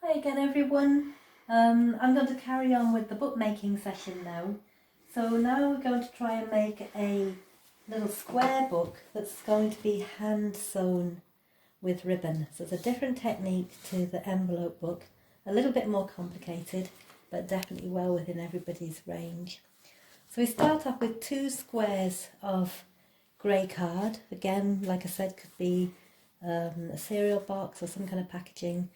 Hi again everyone. I'm going to carry on with the bookmaking session now. So now we're going to try and make a little square book that's going to be hand sewn with ribbon. So it's a different technique to the envelope book, a little bit more complicated, but definitely well within everybody's range. So we start off with 2 squares of grey card. Again, like I said, could be a cereal box or some kind of packaging.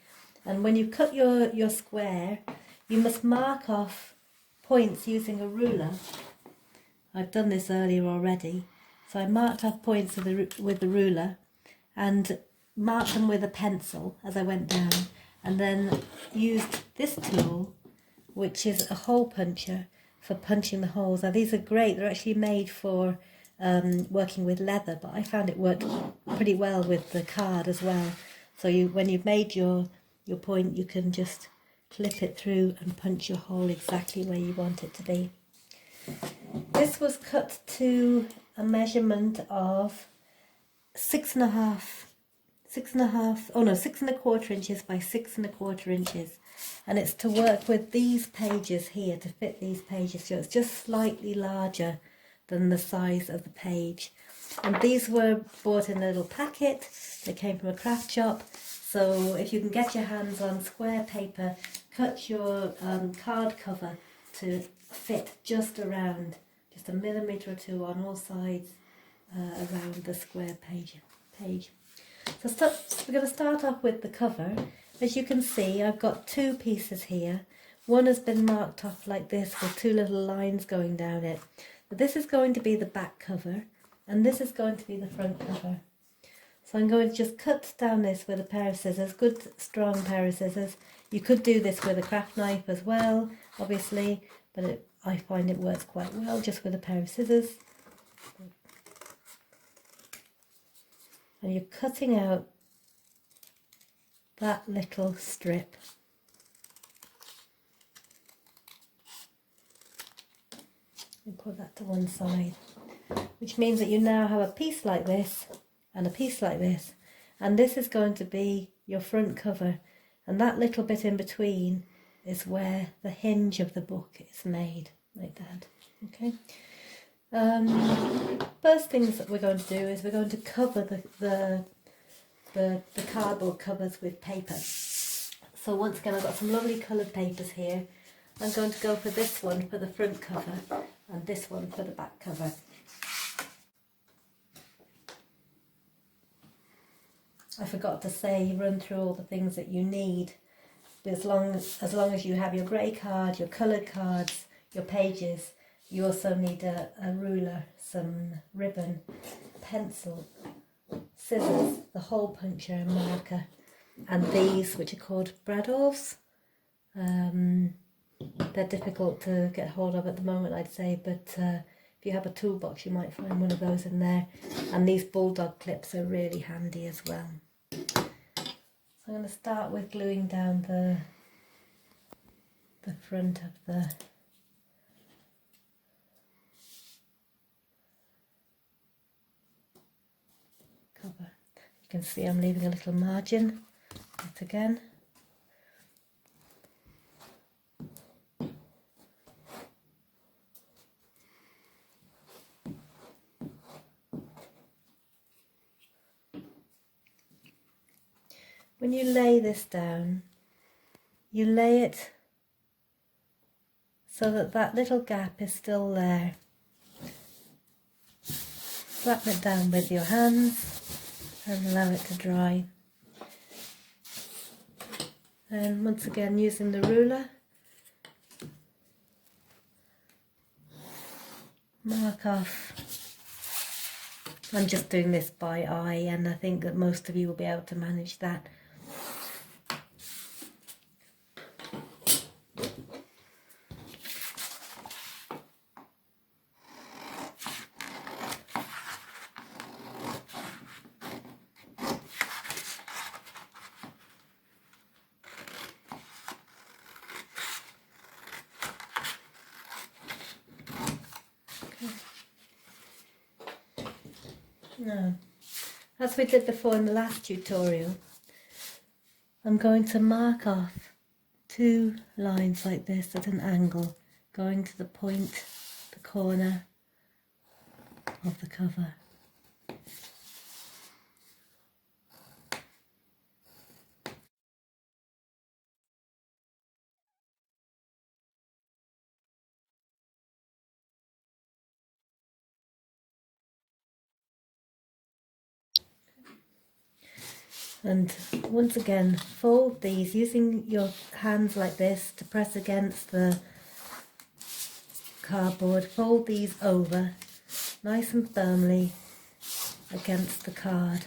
And when you cut your square, you must mark off points using a ruler. I've done this earlier already. So I marked off points with the ruler and marked them with a pencil as I went down, and then used this tool, which is a hole puncher, for punching the holes. Now these are great, they're actually made for working with leather, but I found it worked pretty well with the card as well. So when you've made your point, you can just clip it through and punch your hole exactly where you want it to be. This was cut to a measurement of 6.25 inches by 6.25 inches, and it's to work with these pages here, to fit these pages, so it's just slightly larger than the size of the page. And these were bought in a little packet. They came from a craft shop. So if you can get your hands on square paper, cut your card cover to fit just around, just a millimetre or two on all sides around the square page. So we're going to start off with the cover. As you can see, I've got 2 pieces here. One has been marked off like this with 2 little lines going down it. But this is going to be the back cover, and this is going to be the front cover. So I'm going to just cut down this with a pair of scissors, good strong pair of scissors. You could do this with a craft knife as well, obviously, but I find it works quite well just with a pair of scissors. And you're cutting out that little strip. And put that to one side, which means that you now have a piece like this and a piece like this, and this is going to be your front cover, and that little bit in between is where the hinge of the book is made, like that. Okay. First things that we're going to do is we're going to cover the cardboard covers with paper. So once again, I've got some lovely coloured papers here. I'm going to go for this one for the front cover and this one for the back cover. I forgot to say, run through all the things that you need. But as long as you have your grey card, your coloured cards, your pages, you also need a ruler, some ribbon, pencil, scissors, the hole puncher and marker, and these, which are called Brador's. They're difficult to get hold of at the moment, I'd say, but if you have a toolbox you might find one of those in there. And these bulldog clips are really handy as well. I'm going to start with gluing down the front of the cover. You can see I'm leaving a little margin. Yet again. When you lay this down, you lay it so that that little gap is still there. Flatten it down with your hands and allow it to dry. And once again, using the ruler, mark off. I'm just doing this by eye, and I think that most of you will be able to manage that. Now, as we did before in the last tutorial, I'm going to mark off 2 lines like this at an angle, going to the point, the corner of the cover. And once again, fold these using your hands like this to press against the cardboard. Fold these over nice and firmly against the card.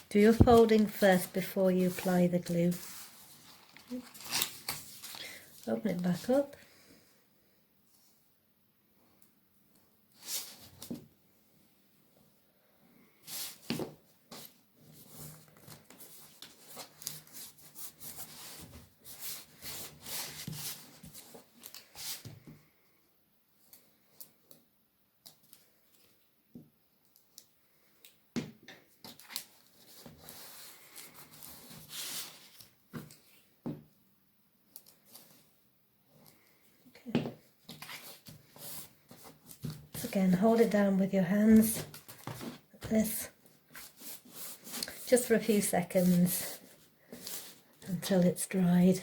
Do your folding first before you apply the glue. Open it back up. Again, hold it down with your hands like this, just for a few seconds until it's dried.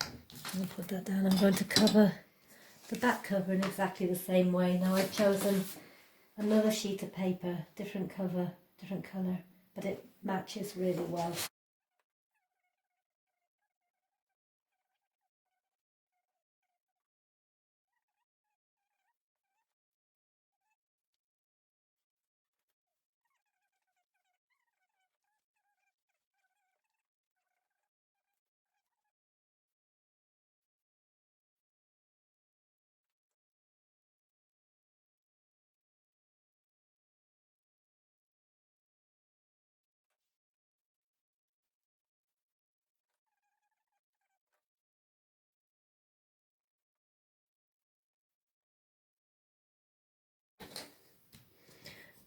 I'll put that down. I'm going to cover the back cover in exactly the same way. Now I've chosen another sheet of paper, different cover, different colour, but it matches really well.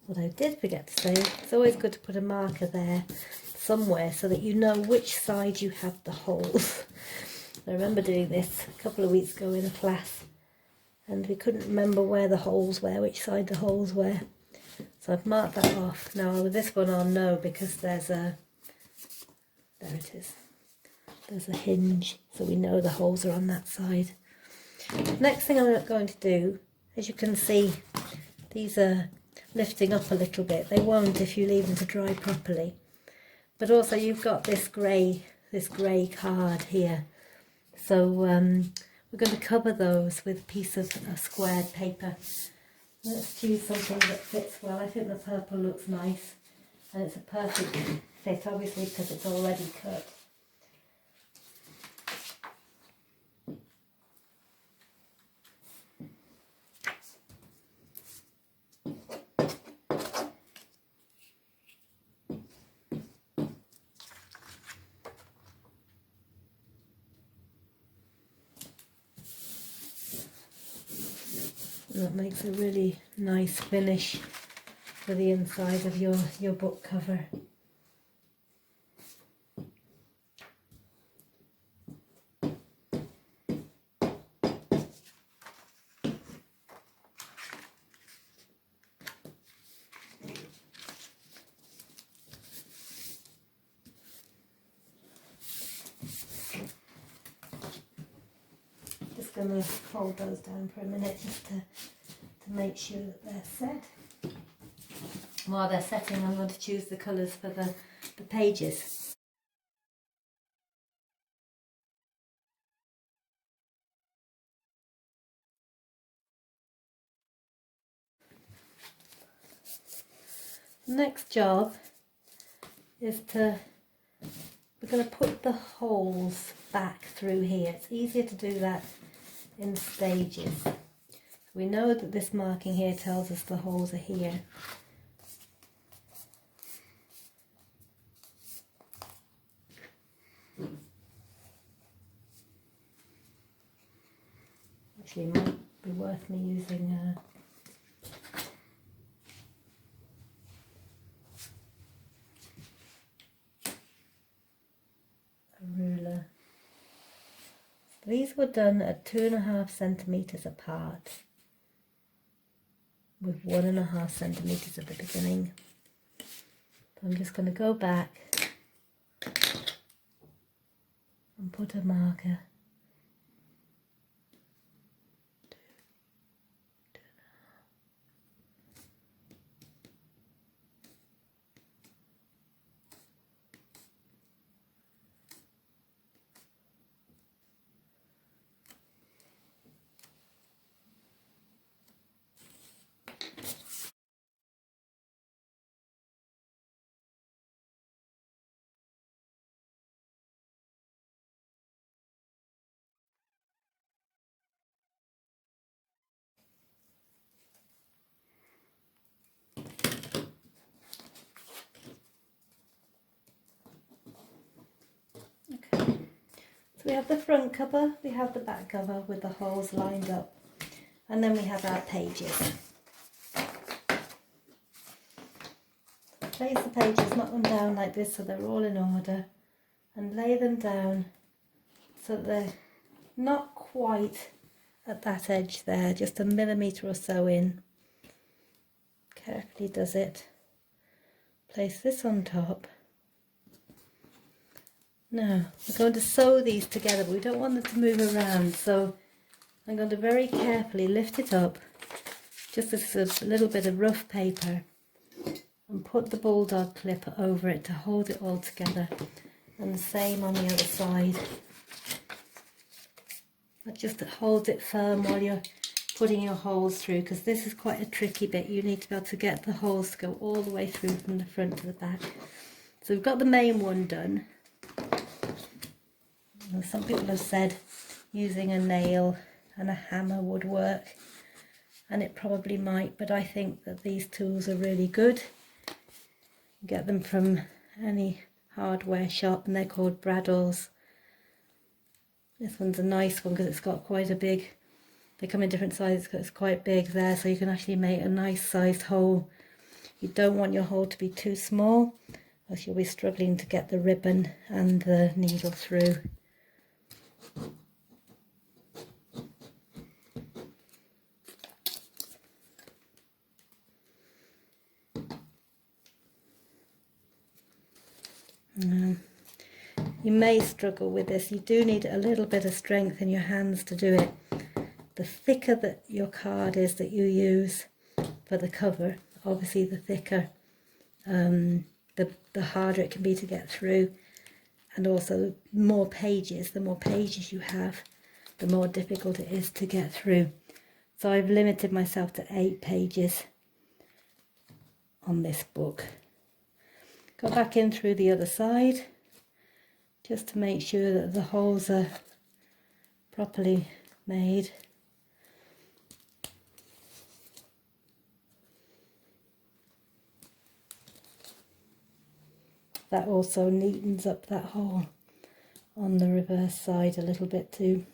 What I did forget to say, it's always good to put a marker there somewhere so that you know which side you have the holes. I remember doing this a couple of weeks ago in a class and we couldn't remember where the holes were, which side the holes were. So I've marked that off. Now with this one I'll know because there's a, there it is, there's a hinge, so we know the holes are on that side. Next thing I'm going to do, as you can see, these are lifting up a little bit. They won't if you leave them to dry properly. But also you've got this grey card here. So we're going to cover those with a piece of squared paper. Let's choose something that fits well. I think the purple looks nice and it's a perfect fit, obviously because it's already cut. And that makes a really nice finish for the inside of your book cover. Just going to hold those down for a minute just to make sure that they're set. While they're setting, I'm going to choose the colours for the pages. The next job is we're going to put the holes back through here. It's easier to do that in stages. We know that this marking here tells us the holes are here. Actually, it might be worth me using these were done at 2.5 centimetres apart, with 1.5 centimetres at the beginning. So I'm just going to go back and put a marker. Okay, so we have the front cover, we have the back cover with the holes lined up, and then we have our pages. Place the pages, knock them down like this so they're all in order, and lay them down so that they're not quite at that edge there, just a millimetre or so in. Carefully does it. Place this on top. Now we're going to sew these together, but we don't want them to move around, so I'm going to very carefully lift it up, just as a little bit of rough paper, and put the bulldog clip over it to hold it all together, and the same on the other side. That just holds it firm while you're putting your holes through, because this is quite a tricky bit. You need to be able to get the holes to go all the way through from the front to the back. So we've got the main one done. Some people have said using a nail and a hammer would work, and it probably might, but I think that these tools are really good. You get them from any hardware shop, and they're called Bradaw's. This one's a nice one because it's got quite a big, they come in different sizes, it's quite big there, so you can actually make a nice sized hole. You don't want your hole to be too small, else you'll be struggling to get the ribbon and the needle through. You may struggle with this. You do need a little bit of strength in your hands to do it. The thicker that your card is that you use for the cover, obviously the thicker, the harder it can be to get through, and also the more pages you have, the more difficult it is to get through. So I've limited myself to 8 pages on this book. Go back in through the other side, just to make sure that the holes are properly made. That also neatens up that hole on the reverse side a little bit too.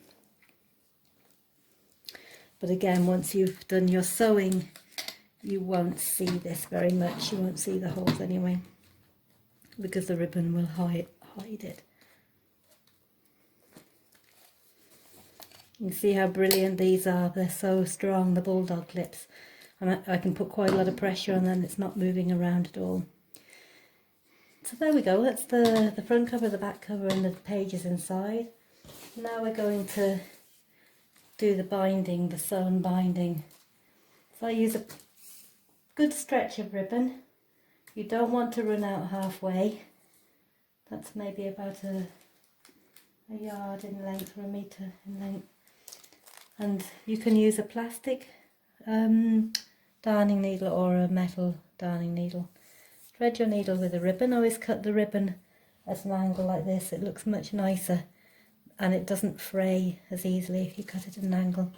But again, once you've done your sewing, you won't see this very much. You won't see the holes anyway, because the ribbon will hide it. You can see how brilliant these are. They're so strong, the bulldog clips. And I can put quite a lot of pressure on them. It's not moving around at all. So there we go. That's the front cover, the back cover, and the pages inside. Now we're going to do the binding, the sewn binding. So I use a good stretch of ribbon. You don't want to run out halfway. That's maybe about a yard in length or a metre in length. And you can use a plastic darning needle or a metal darning needle. Thread your needle with a ribbon. Always cut the ribbon at an angle like this. It looks much nicer, and it doesn't fray as easily if you cut it at an angle.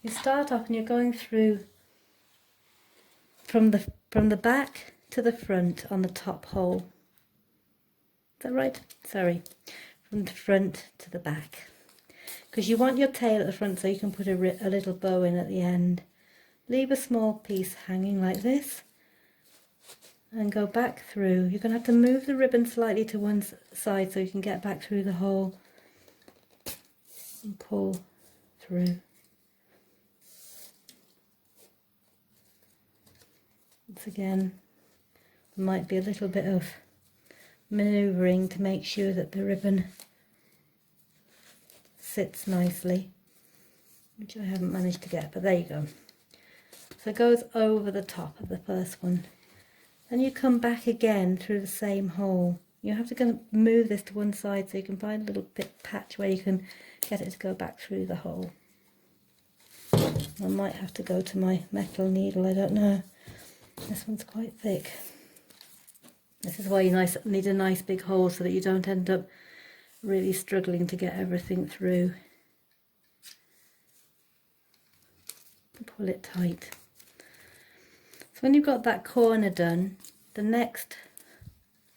You start off and you're going through from the back to the front on the top hole. Is that right? Sorry. From the front to the back. Because you want your tail at the front so you can put a little bow in at the end. Leave a small piece hanging like this and go back through. You're going to have to move the ribbon slightly to one side so you can get back through the hole. and pull through. Once again, there might be a little bit of manoeuvring to make sure that the ribbon sits nicely, which I haven't managed to get, but there you go. So it goes over the top of the first one. And you come back again through the same hole. You have to kind of move this to one side so you can find a little bit patch where you can get it to go back through the hole. I might have to go to my metal needle, I don't know. This one's quite thick. This is why you need a nice big hole so that you don't end up really struggling to get everything through. Pull it tight. So when you've got that corner done, the next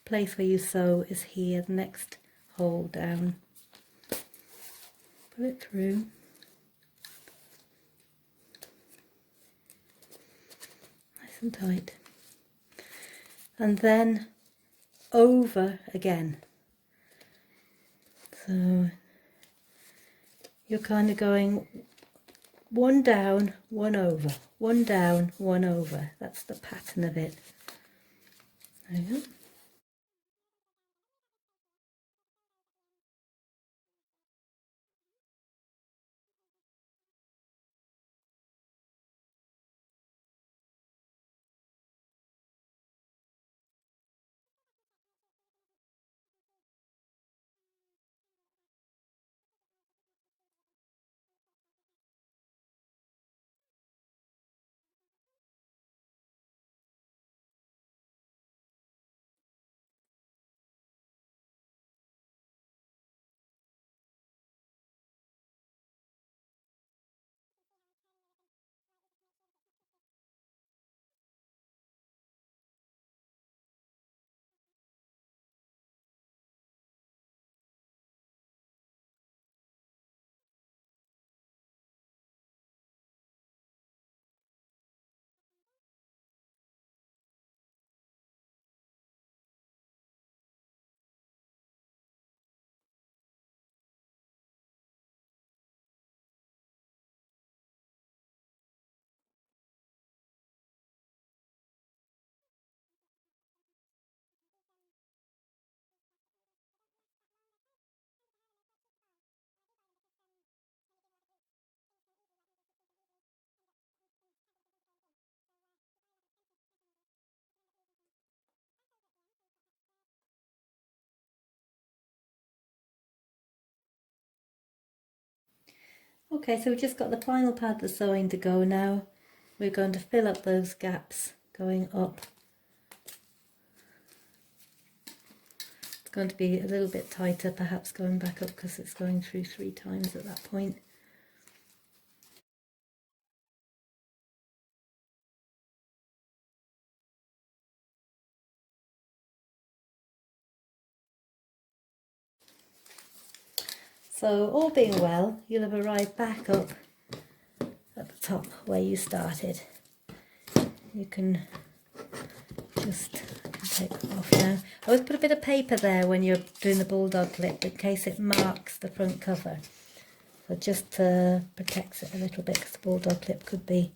place where you sew is here, the next hole down. Pull it through. Nice and tight. And then over again. So you're kind of going one down, one over, one down, one over. That's the pattern of it. There you go. Okay, so we've just got the final part of the sewing to go now. We're going to fill up those gaps going up. It's going to be a little bit tighter, perhaps going back up because it's going through 3 times at that point. So all being well, you'll have arrived back up at the top where you started. You can just take that off now. I always put a bit of paper there when you're doing the bulldog clip in case it marks the front cover. So just protects it a little bit because the bulldog clip could be,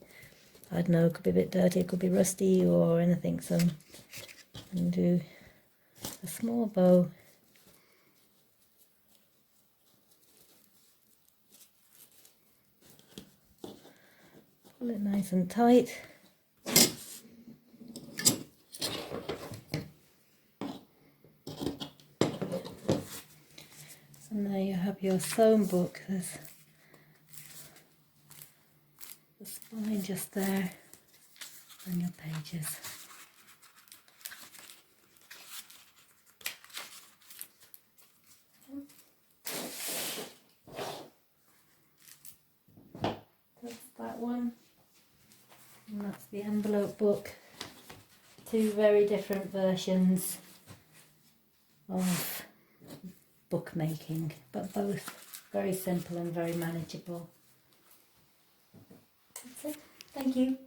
I don't know, could be a bit dirty, it could be rusty or anything. So I'm going to do a small bow. Pull it nice and tight. And there you have your sewn book. There's the spine just there and your pages. That's that one. And that's the envelope book. 2 very different versions of bookmaking, but both very simple and very manageable. That's it. Thank you.